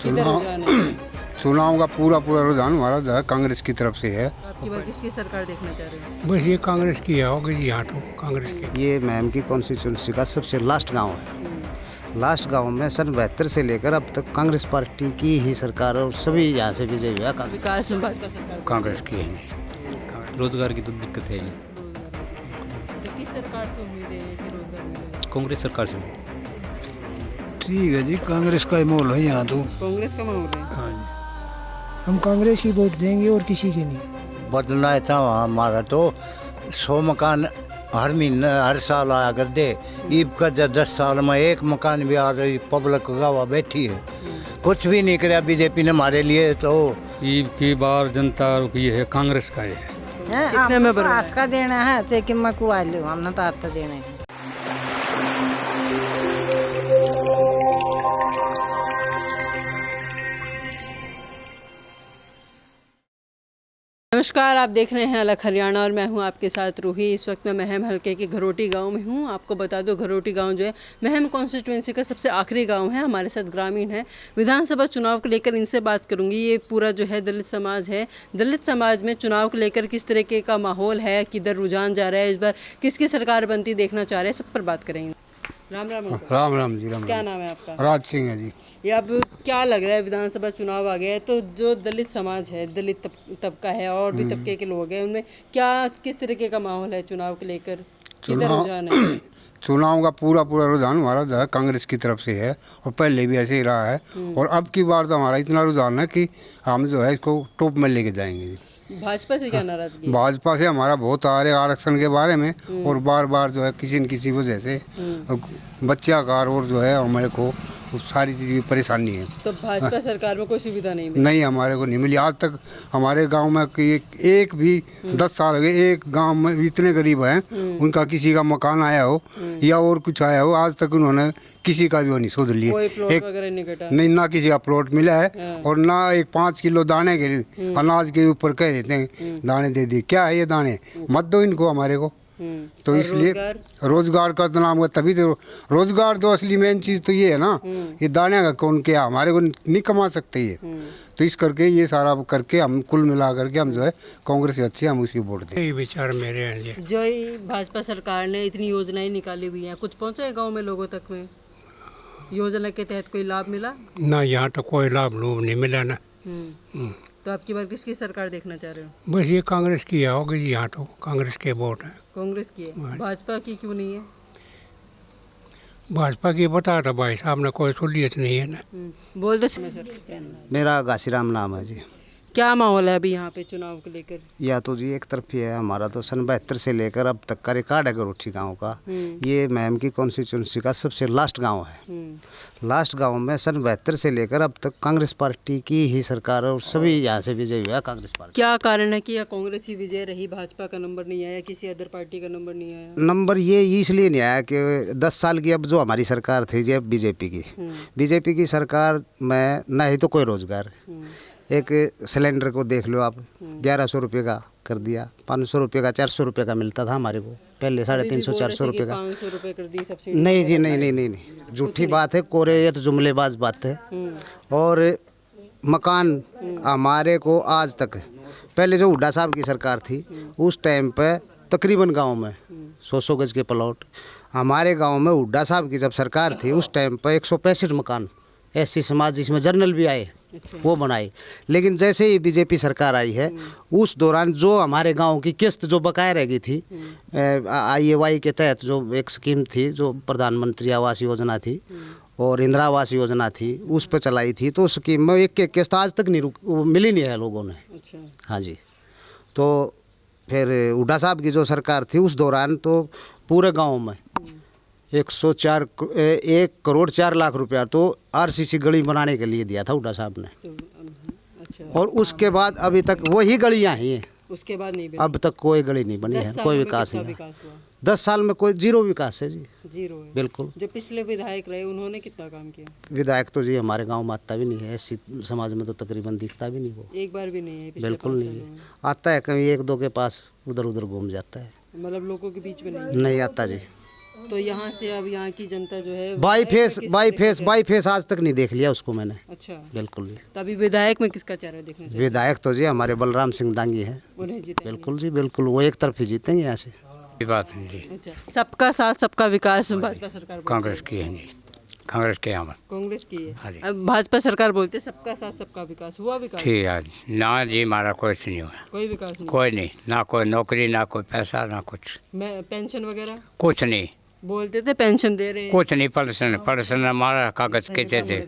किधर रुझान है? चुनाव का पूरा रुझान हमारा जो है कांग्रेस की तरफ से है। आपकी बार किसकी सरकार देखना चाह रहे हैं? बस ये कांग्रेस की है, होगी यहाँ तो कांग्रेस की। ये मैम की कॉन्स्टिट्यूंसी का सबसे लास्ट गांव है। लास्ट गांव में सन 72 से लेकर अब तक कांग्रेस पार्टी की ही सरकार और सभी यहाँ से विजय हुआ। विकास में भाजपा सरकार कांग्रेस की है। रोजगार की तो दिक्कत है ही। तो किस सरकार से उम्मीद है कि रोजगार मिलेगा? कांग्रेस सरकार से। ठीक है जी, कांग्रेस का ही माहौल है यहाँ तो। कांग्रेस का माहौल है। हाँ जी, हम कांग्रेस ही वोट देंगे और किसी के नहीं। बदलना था हमारा तो 100 मकान हर महीने हर साल आया कर दे। ईब का 10 साल में एक मकान भी आ रही पब्लिक गवा बैठी है, कुछ भी नहीं कराया बीजेपी ने हमारे लिए। तो ईब की बार जनता की है कांग्रेस का है। कितने में बराबर? हाथ का देना है तो कि मैं कुआ लूँ, हमने तो हाथ का देना है। नमस्कार, आप देख रहे हैं अलग हरियाणा और मैं हूं आपके साथ रूही। इस वक्त मैं महम हलके के घरोटी गांव में हूं। आपको बता दो, घरोटी गांव जो है महम कॉन्स्टिट्यूंसी का सबसे आखिरी गांव है। हमारे साथ ग्रामीण है। विधानसभा चुनाव को लेकर इनसे बात करूंगी। ये पूरा जो है दलित समाज है। दलित समाज में चुनाव को लेकर किस तरीके का माहौल है, किधर रुझान जा रहा है, इस बार किसकी सरकार बनती देखना चाह रहे हैं, सब पर बात करेंगे। राम राम अंकल। राम राम जी, राम क्या राम। नाम है आपका? राज सिंह है जी। ये अब क्या लग रहा है, विधानसभा चुनाव आ गया है तो जो दलित समाज है, दलित तबका है और भी तबके के लोग हैं, उनमें क्या किस तरीके का माहौल है चुनाव को लेकर, किधर रुझान है? चुनाव का पूरा रुझान हमारा जो है कांग्रेस की तरफ से है और पहले भी ऐसे ही रहा है। और अब की बार तो हमारा इतना रुझान है कि हम जो है इसको टॉप में लेके जाएंगे जी। भाजपा से क्या नाराजगी है? भाजपा से हमारा बहुत आ रहे आरक्षण के बारे में और बार जो है किसी न किसी वजह से बच्चाकार और जो है हमारे को सारी चीज़ की परेशानी है। तो भाजपा सरकार में कोई सुविधा नहीं मिली? नहीं, हमारे को नहीं मिली आज तक। हमारे गांव में एक भी 10 साल हो गए, एक गांव में इतने गरीब हैं उनका किसी का मकान आया हो या और कुछ आया हो, आज तक उन्होंने किसी का भी वो नहीं शोध लिए। कोई प्लॉट वगैरह नहीं कटा? नहीं, ना किसी का प्लॉट मिला है और ना एक 5 किलो दाने के अनाज के ऊपर कह देते हैं दाने दे दिए। क्या है ये दाने, मत दो इनको हमारे को। तो इसलिए रोजगार का तो नाम है, तभी तो रोजगार तो असली मेन चीज़ तो ये है ना। ये दाने का कौन क्या हमारे को नहीं कमा सकते ये। तो इस करके ये सारा करके हम कुल मिला करके हम जो है कांग्रेस अच्छी हम उसी वोट दें। यही विचार मेरे हैं जी। जो ये भाजपा सरकार ने इतनी योजनाएं निकाली हुई हैं, कुछ पहुंचा है गांव में लोगों तक में? योजना के तहत कोई लाभ मिला? ना यहाँ तो कोई लाभ लूभ नहीं मिला ना। तो आपकी बार किसकी सरकार देखना चाह रहे हो? बस ये कांग्रेस की है, होगी यहाँ तो कांग्रेस के वोट है। कांग्रेस की है। भाजपा की क्यों नहीं है? भाजपा की बता था भाई साहब ने, कोई सहूलियत नहीं है ना। बोल दे सर। मेरा घासीराम नाम है जी। क्या माहौल है अभी यहाँ पे चुनाव को लेकर? या तो जी एक तरफ ही है, हमारा तो सन 72 से लेकर अब तक का रिकॉर्ड है घरोठी गांव का। ये मैम की कॉन्स्टिट्यूंसी का सबसे लास्ट गांव है। लास्ट गांव में सन 72 से लेकर अब तक कांग्रेस पार्टी की ही सरकार और सभी यहाँ से विजय हुआ कांग्रेस पार्टी। क्या कारण है कि या कांग्रेस ही विजय रही, भाजपा का नंबर नहीं आया, किसी अदर पार्टी का नंबर नहीं आया? नंबर ये इसलिए नहीं आया कि 10 साल की अब जो हमारी सरकार थी जी, अब बीजेपी की सरकार में न ही तो कोई रोजगार। एक सिलेंडर को देख लो आप, 1100 रुपये का कर दिया। 500 रुपये का 400 रुपये का मिलता था हमारे को पहले, 350-400 रुपये का। 500 रुपये कर दी सब्सिडी? नहीं जी, नहीं, झूठी बात है, कोरे ये तो जुमलेबाज बात है। और मकान हमारे को आज तक, पहले जो हुड्डा साहब की सरकार थी उस टाइम पे तकरीबन गांव में 100 गज के प्लॉट, हमारे गांव में हुड्डा साहब की जब सरकार थी उस टाइम पे 165 मकान ऐसी समाज जिसमें जर्नल भी आए वो बनाए। लेकिन जैसे ही बीजेपी सरकार आई है उस दौरान जो हमारे गांव की किस्त जो बकाया रह गई थी, IAY के तहत जो एक स्कीम थी, जो प्रधानमंत्री आवास योजना थी और इंदिरा आवास योजना थी, उस पर चलाई थी, तो स्कीम में एक किस्त आज तक नहीं मिली नहीं है लोगों ने। हाँ जी। तो फिर हुड्डा साहब की जो सरकार थी उस दौरान तो पूरे गाँव में 1 करोड़ 4 लाख रुपया तो RCC गली बनाने के लिए दिया था हुड्डा साहब ने। और उसके बाद अभी तक वही गलियां ही हैं, उसके बाद नहीं, अब तक कोई गली नहीं बनी है, कोई विकास नहीं है। 10 साल में कोई जीरो विकास है जी, जीरो है। बिल्कुल। जो पिछले विधायक रहे उन्होंने कितना काम किया? विधायक तो जी हमारे गांव में आता भी नहीं है, ऐसी समाज में तो तकरीबन दिखता भी नहीं वो, एक बार भी नहीं है पिछले बिल्कुल नहीं है। आता है कहीं 1-2 के पास, उधर घूम जाता है, मतलब लोगों के बीच में नहीं आता जी। तो यहाँ से अब यहाँ की जनता जो है बाई विधायक में किसको फेस आज तक नहीं देख लिया उसको मैंने। अच्छा, बिल्कुल जी। तो अभी विधायक में किसका चेहरा देखना चाहिए? विधायक तो जी हमारे बलराम सिंह दांगी है। उन्हें जीतेंगे। बिल्कुल जी, बिल्कुल वो एक तरफ ही जीतेंगे यहाँ से। बात नहीं जी, अच्छा, सबका साथ सबका विकास भाजपा सरकार बोलती कांग्रेस की है जी, कांग्रेस के यहाँ है। कांग्रेस की हाँ है। जी। अब भाजपा सरकार बोलते हैं सबका साथ सबका विकास, हुआ विकास? ठीक है जी। ना जी हमारा कुछ नहीं हुआ, कोई विकास नहीं। कोई नहीं, ना कोई नौकरी, ना कोई पैसा, ना कुछ, मैं पेंशन वगैरह कुछ नहीं, बोलते थे पेंशन दे रहे हैं। कुछ नहीं। पलसन हमारा कागज कहते थे,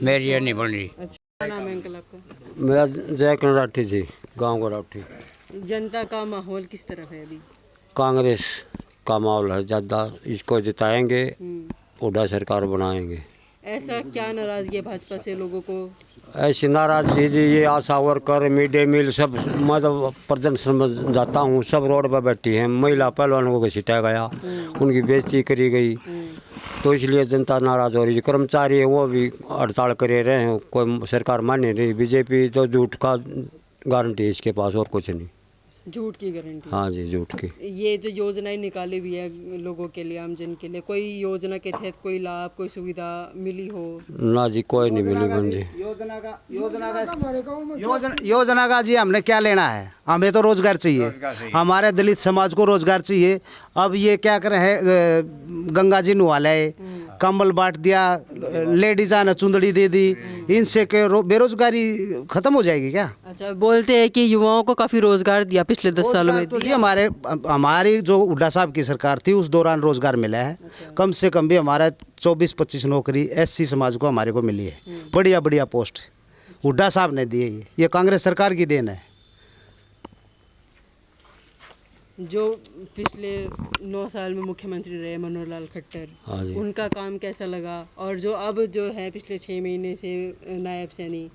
मेरी ये नहीं बन रही। अच्छा, क्या नाम है अंकल आपका? मेरा जयकिरण राठी जी, गांव का राठी। जनता का माहौल किस तरफ है अभी? कांग्रेस का माहौल है ज़्यादा, इसको जिताएंगे, हुड्डा सरकार बनाएंगे। ऐसा क्या नाराजगी है भाजपा से लोगों को? ऐसी नाराजगी जी, ये आशा वर्कर, मिड डे मील सब, मतलब प्रदर्शन में जाता हूँ, सब रोड पर बैठी हैं। महिला पहलवानों को घसीटा गया, उनकी बेइज्जती करी गई, तो इसलिए जनता नाराज़ हो रही है। कर्मचारी है वो भी हड़ताल करे रहे हैं, कोई सरकार माने नहीं। बीजेपी तो झूठ का गारंटी है इसके पास, और कुछ नहीं। झूठ की गारंटी? हाँ जी, झूठ की। ये जो योजनाएं निकाली हुई है लोगों के लिए, आम जन के लिए, कोई योजना के तहत कोई लाभ, कोई सुविधा मिली हो? ना जी, कोई नहीं मिली बहन जी। योजना का जी हमने क्या लेना है, हमें तो रोजगार चाहिए, हमारे दलित समाज को रोजगार चाहिए। अब ये क्या कर रहे हैं, गंगा जी नुआ लाए, कंबल बांट दिया, लेडीज ने चुंदड़ी दे दी, इनसे के बेरोजगारी खत्म हो जाएगी क्या? अच्छा, बोलते हैं कि युवाओं को काफ़ी रोजगार दिया पिछले 10 सालों में। तो जी हमारी जो हुड्डा साहब की सरकार थी उस दौरान रोजगार मिला है। कम से कम भी हमारा 24-25 नौकरी एससी समाज को हमारे को मिली है, बढ़िया बढ़िया पोस्ट हुड्डा साहब ने दिए। ये कांग्रेस सरकार की देन है। जो पिछले 9 साल में मुख्यमंत्री रहे मनोहर लाल खट्टर, हाँ जी। उनका काम कैसा लगा? और जो अब जो है पिछले 6 महीने से नायब सैनी,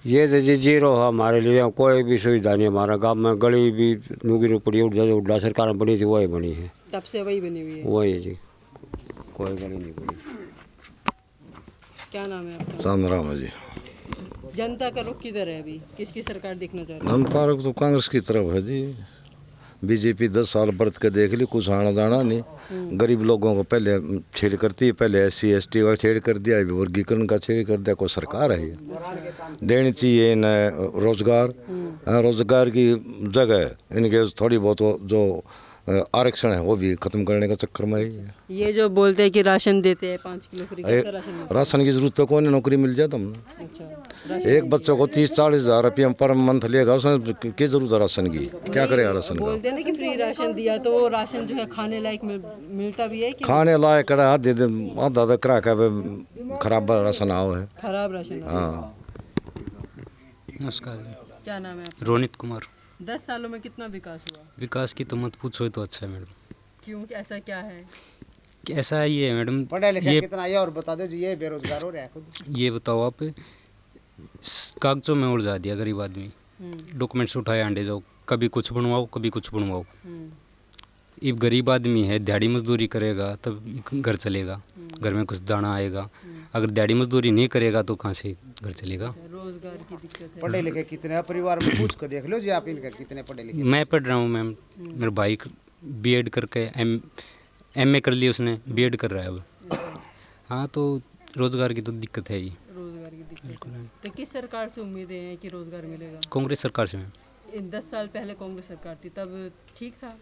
ये तो जी जीरो है हमारे लिए, कोई भी सुविधा नहीं। हमारा गांव में गली भी नुगी पड़ी, हुड्डा सरकार में बनी थी वही बनी है, तब से वही बनी हुई है। वही जी, कोई गली नहीं बनी। क्या नाम है आपका? राम राम है जी। जनता का रुख किधर है अभी, किसकी सरकार देखना चाह रहे जनता तो कांग्रेस की तरफ है जी। बीजेपी 10 साल बरत के देख ली, कुछ आना जाना नहीं। गरीब लोगों को पहले छेड़ करती है, पहले SC ST का छेड़ कर दिया, अभी वर्गीकरण का छेड़ कर दिया। कोई सरकार है ये देनी चाहिए न रोजगार, रोजगार की जगह इनके थोड़ी बहुत जो आरक्षण है वो भी खत्म करने का चक्कर में है। ये जो बोलते हैं कि राशन देते हैं 5 किलो फ्री, कैसा राशन मिलता राशन की जरूरत तो कौन है, नौकरी मिल जाए तुम। है? अच्छा, एक बच्चों को 30-40 हज़ार रुपये पर मंथ लेगा, उसने क्या जरूरत है राशन की, क्या करेगा राशन का? बोलते हैं ना कि फ्री राशन दिया, तो वो राशन जो है खाने लायक मिलता भी है कि खाने लायक कड़ा आधा करा का खराब राशन आओ है। खराब राशन? हाँ, नमस्कार, क्या नाम है आपका? रोनित कुमार। 10 सालों में कितना विकास हुआ? विकास की तो मत पूछो, तो अच्छा है मैडम। क्यों, ऐसा क्या है? कि ऐसा ये है मैडम, पढ़े लिखे ये कितना है और बता दो जी, ये बेरोजगार हो रहा है खुद। ये बताओ आप, कागजों में उलझा दिया गरीब आदमी, डॉक्यूमेंट्स उठाए आंडे जाओ, कभी कुछ बनवाओ कभी कुछ बनवाओ। ये गरीब आदमी है, दिहाड़ी मजदूरी करेगा तब घर चलेगा, घर में कुछ दाना आएगा। अगर दिहाड़ी मजदूरी नहीं करेगा तो कहाँ से घर चलेगा? रोजगार की दिक्कत है। पढ़े लिखे कितने परिवार में पूछ कर देख लो जी आप, इनका कितने पढ़े लिखे। मैं पढ़ रहा हूँ मैम, मेरा भाई BEd करके MA कर लिया उसने, BEd कर रहा है अब। हाँ, तो रोजगार की तो दिक्कत है ही। रोजगार की दिक्कत है। तो किस सरकार से उम्मीदें हैं कि रोजगार मिलेगा? कांग्रेस सरकार से मैम। इन 10 साल पहले कांग्रेस सरकार थी, तब ठीक था?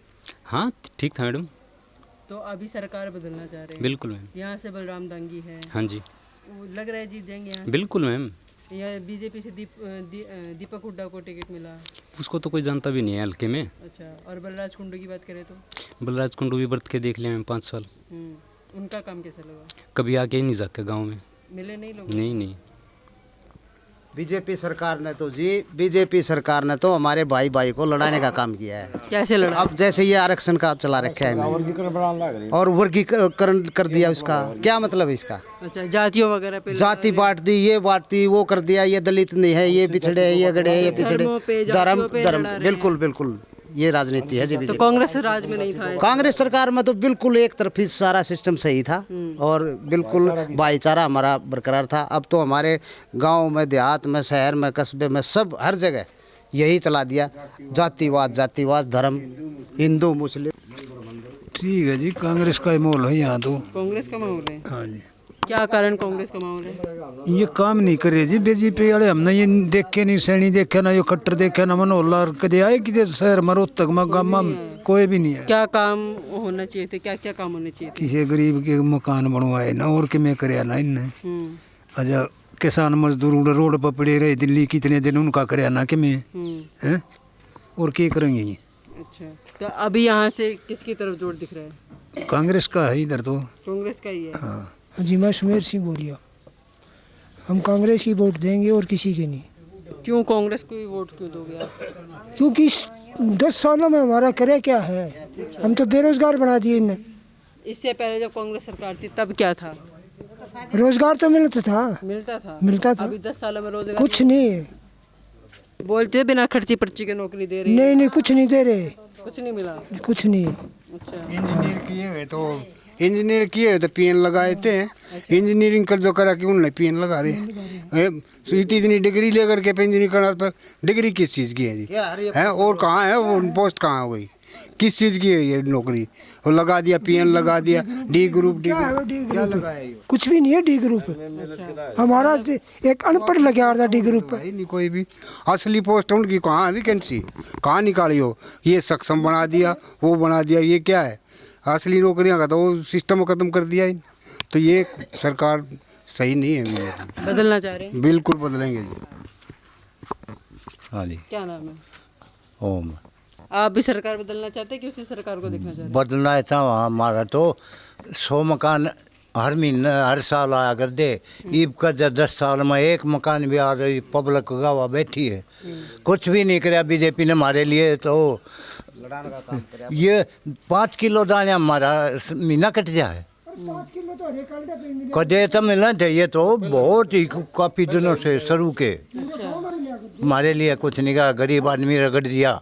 हाँ, ठीक था मैडम। तो अभी सरकार बदलना चाह रहे हैं? बिल्कुल मैम। यहाँ से बलराम दांगी है, हाँ जी, वो लग रहा है जीत जाएंगे यहाँ से? बिल्कुल मैम। या बीजेपी से दीपक हुड्डा को टिकट मिला? उसको तो कोई जानता भी नहीं है हल्के में। अच्छा, और बलराज कुंडू की बात करें तो? बलराज कुंडू भी बरत के देख लिया मैम 5 साल, उनका काम कैसा लगा? कभी आके ही नहीं जाके गाँव में। मिले नहीं लोग? नहीं। बीजेपी सरकार ने तो हमारे भाई भाई को लड़ाने का काम किया है। कैसे लड़ा? अब जैसे ये आरक्षण का चला रखा है और वर्गीकरण कर दिया, उसका क्या मतलब है इसका? अच्छा, जातियों वगैरह पे जाति बांट दी, ये बांट दी, वो कर दिया, ये दलित नहीं है, ये पिछड़े है, ये गड़े है, ये धर्मों पे, पिछड़े। जातियों पे धर्म लड़ा रहे हैं। बिल्कुल बिल्कुल ये राजनीति है जी। तो बीजेपी कांग्रेस राज में नहीं था ऐसा? कांग्रेस सरकार में तो बिल्कुल एक तरफी सारा सिस्टम सही था और बिल्कुल भाईचारा हमारा बरकरार था। अब तो हमारे गांव में, देहात में, शहर में, कस्बे में, सब हर जगह यही चला दिया, जातिवाद, धर्म, हिंदू मुस्लिम। ठीक है जी, कांग्रेस का ही माहौल है यहाँ तो। कांग्रेस का माहौल है। हाँ जी, क्या कारण कांग्रेस का माहौल है? ये काम नहीं करे जी बीजेपी वाले। हमने ये देखे नहीं, सैनी देखे ना, ये खट्टर देखे ना, मनोहर और कदे आए कि शहर मरो तक गामा कोई भी नहीं है। क्या काम होना चाहिए थे? क्या क्या काम होने चाहिए थे? किसी गरीब के मकान बनवाए ना, और कि मैं करे ना इनने। अच्छा, किसान मजदूर रोड पर पड़े रहे दिल्ली कितने दिन, उनका करे ना कि मैं हैं, और क्या करेंगे ये? अच्छा, तो अभी यहाँ से किसकी तरफ जोर दिख रहा है? कांग्रेस का है इधर तो। कांग्रेस का ही है। हाँ जी, मैं सुमेर सिंह बोलिया। हम कांग्रेस की वोट देंगे और किसी के नहीं। क्यों कांग्रेस को ही वोट क्यों दोगे आप? क्योंकि 10 सालों में हमारा करे क्या है, हम तो बेरोजगार बना दिए इनने। इससे पहले जब कांग्रेस सरकार थी तब क्या था? रोजगार तो मिलता था। मिलता था। अभी 10 सालों में रोजगार कुछ नहीं है। बोलते हैं बिना खर्ची पर्ची के नौकरी दे रही है। नहीं, कुछ नहीं दे रहे। कुछ नहीं मिला। कुछ नहीं। अच्छा, इंजीनियर किए हुए तो पीएन लगाए थे। इंजीनियरिंग कर जो करा कि उन्होंने पीएन लगा रहे। इतनी डिग्री लेकर के इंजीनियरिंग करना, पर डिग्री किस चीज़ की है जी? है और कहाँ है वो पोस्ट, कहाँ हो गई? किस चीज़ की है ये नौकरी? वो लगा दिया, पीएन लगा दिया, डी ग्रुप क्या लगाया? कुछ भी नहीं है डी ग्रुप। हमारा एक अनपढ़ लगा था डी ग्रुप पे। नहीं कोई भी असली पोस्ट उनकी कहाँ है? वैकेंसी कहाँ निकाली हो? ये सक्षम बना दिया, वो बना दिया, ये क्या है? असली नौकरियां का तो वो सिस्टम खत्म कर दिया ही। तो ये सरकार सही नहीं है। बदलना चाह रहे हैं? बिल्कुल बदलेंगे जी। हाँ जी, क्या नाम है? ओम। आप भी सरकार बदलना चाहते हैं कि उसी सरकार को देखना चाहते हैं? बदलना था हमारा तो 100 मकान हर महीने हर साल आया कर दे। ईब का 10 साल में एक मकान भी आ रही, पब्लिक गवा बैठी है। कुछ भी नहीं कराया बीजेपी ने हमारे लिए। तो ये 5 किलो दाने हमारा महीना कट जाए। कदे तो मिलना चाहिए। तो बहुत ही काफ़ी दिनों से शुरू के हमारे लिए कुछ नहीं कहा। गरीब आदमी रगड़ दिया,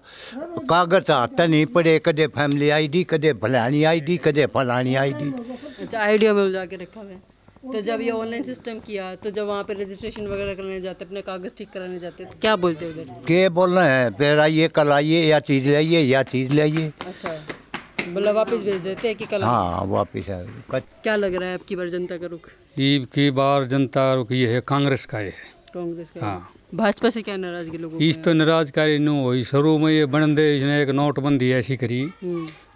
कागज हाथ नहीं पड़े। कदे फैमिली आईडी, कदे फलानी आईडी, कदे फलानी आईडी। अच्छा, आइडिया में उलझा के रखा हुआ है। तो जब ये ऑनलाइन सिस्टम किया तो जब वहाँ पे रजिस्ट्रेशन वगैरह करने जाते, अपने कागज ठीक कराने जाते, तो क्या बोलते हैं उधर? के बोलना है, फिर आइए कल आइए, या चीज़ लाइए या चीज़ लाइए। अच्छा, मतलब वापस भेज देते हैं कि कल? हाँ वापिस है। क्या लग रहा है आपकी बार जनता का रुख? ईब की बार जनता का रुख ये है कांग्रेस का है। कांग्रेस का? हाँ। भाजपा से क्या नाराजगी लोगों की? इस तो नाराजकारी नो हुई। शुरू में ये बंदे इसने एक नोटबंदी ऐसी करी,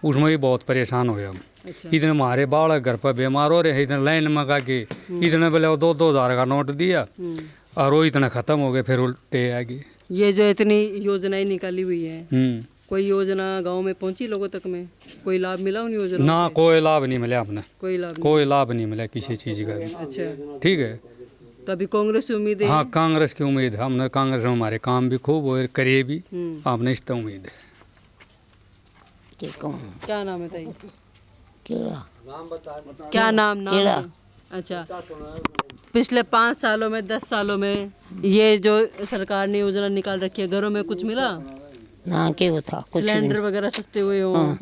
उसमें ही बहुत परेशान हो हम। अच्छा। इतने हमारे बालक घर पर बीमार हो रहे, इतने लाइन मंगा के इतने बोले वो 2-2 हज़ार का नोट दिया और वो इतना ख़त्म हो गए, फिर उल्टे आ गए। ये जो इतनी योजनाएं निकाली हुई है, कोई योजना गांव में पहुंची लोगों तक में? कोई लाभ मिला उन योजनाओं ना? कोई लाभ नहीं मिला अपने। कोई लाभ नहीं मिला किसी चीज़ का भी। अच्छा, ठीक है। तो अभी कांग्रेस से उम्मीद है? हाँ, कांग्रेस की उम्मीद है। हमने कांग्रेस में हमारे काम भी खूब और करे भी, आपने इस तो उम्मीद है। क्या नाम है ताई? क्या नाम है? अच्छा, पिछले 5 सालों में 10 सालों में ये जो सरकार ने योजना निकाल रखी है, घरों में कुछ मिला ना? क्या था? कुछ सिलेंडर वगैरह सस्ते हुए हो?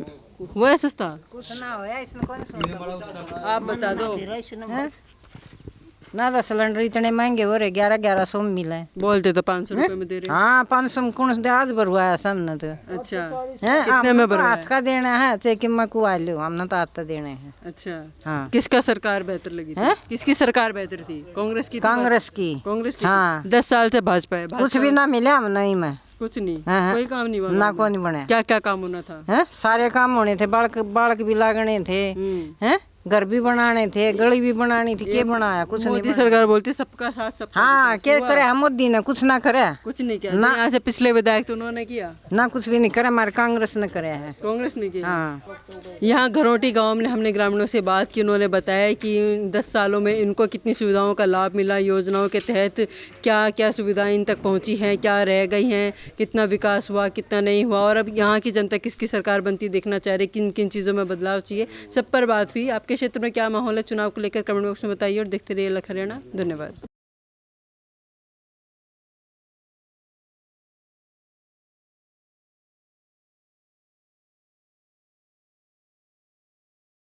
वो है सस्ता? कुछ ना होया इसमें। कौन सुनता? आप बता दो। ना, 10 सिलेंडर इतने महंगे हो रहे, 1100 में मिले। बोलते तो 500 रुपए में दे रहे। हाँ, 500 में कौन से आज भरवाया सबने तो। अच्छा, कितने में भरवाया? हाथ का देना है, चाहे कि मकुआ लो, हमने तो हाथ का देने हैं। अच्छा, हाँ। किसका सरकार बेहतर लगी थी? किसकी सरकार बेहतर थी? कांग्रेस की? कांग्रेस की। कांग्रेस की? हाँ। 10 साल से भाजपा है। कुछ भी ना मिला हम नहीं में। कुछ नहीं? हाँ। कोई काम नहीं बना? ना, कोई नहीं बना। क्या क्या काम होना था? हैं? सारे काम होने थे। बालक भी लागने थे, हैं? घर भी बनाने थे, गली भी बनानी थी। क्या बनाया? कुछ नहीं। मोदी सरकार बोलती सबका साथ सबका हाँ, क्या करे? हम मोदी ने कुछ ना करे। कुछ नहीं किया ना। यहाँ से पिछले विधायक तो उन्होंने किया ना? कुछ भी नहीं करे। हमारे कांग्रेस ने करे है। कांग्रेस ने किया? हाँ। यहाँ घरोटी गांव में हमने ग्रामीणों से बात की। उन्होंने बताया कि 10 सालों में इनको कितनी सुविधाओं का लाभ मिला, योजनाओं के तहत क्या क्या सुविधाएं इन तक पहुँची हैं, क्या रह गई हैं, कितना विकास हुआ, कितना नहीं हुआ, और अब यहाँ की जनता किसकी सरकार बनती देखना चाह रही, किन किन चीज़ों में बदलाव चाहिए, सब पर बात हुई। आपके क्षेत्र में क्या माहौल है चुनाव को लेकर? कमेंट बॉक्स में बताइए और देखते रहिए अलग हरियाणा। धन्यवाद।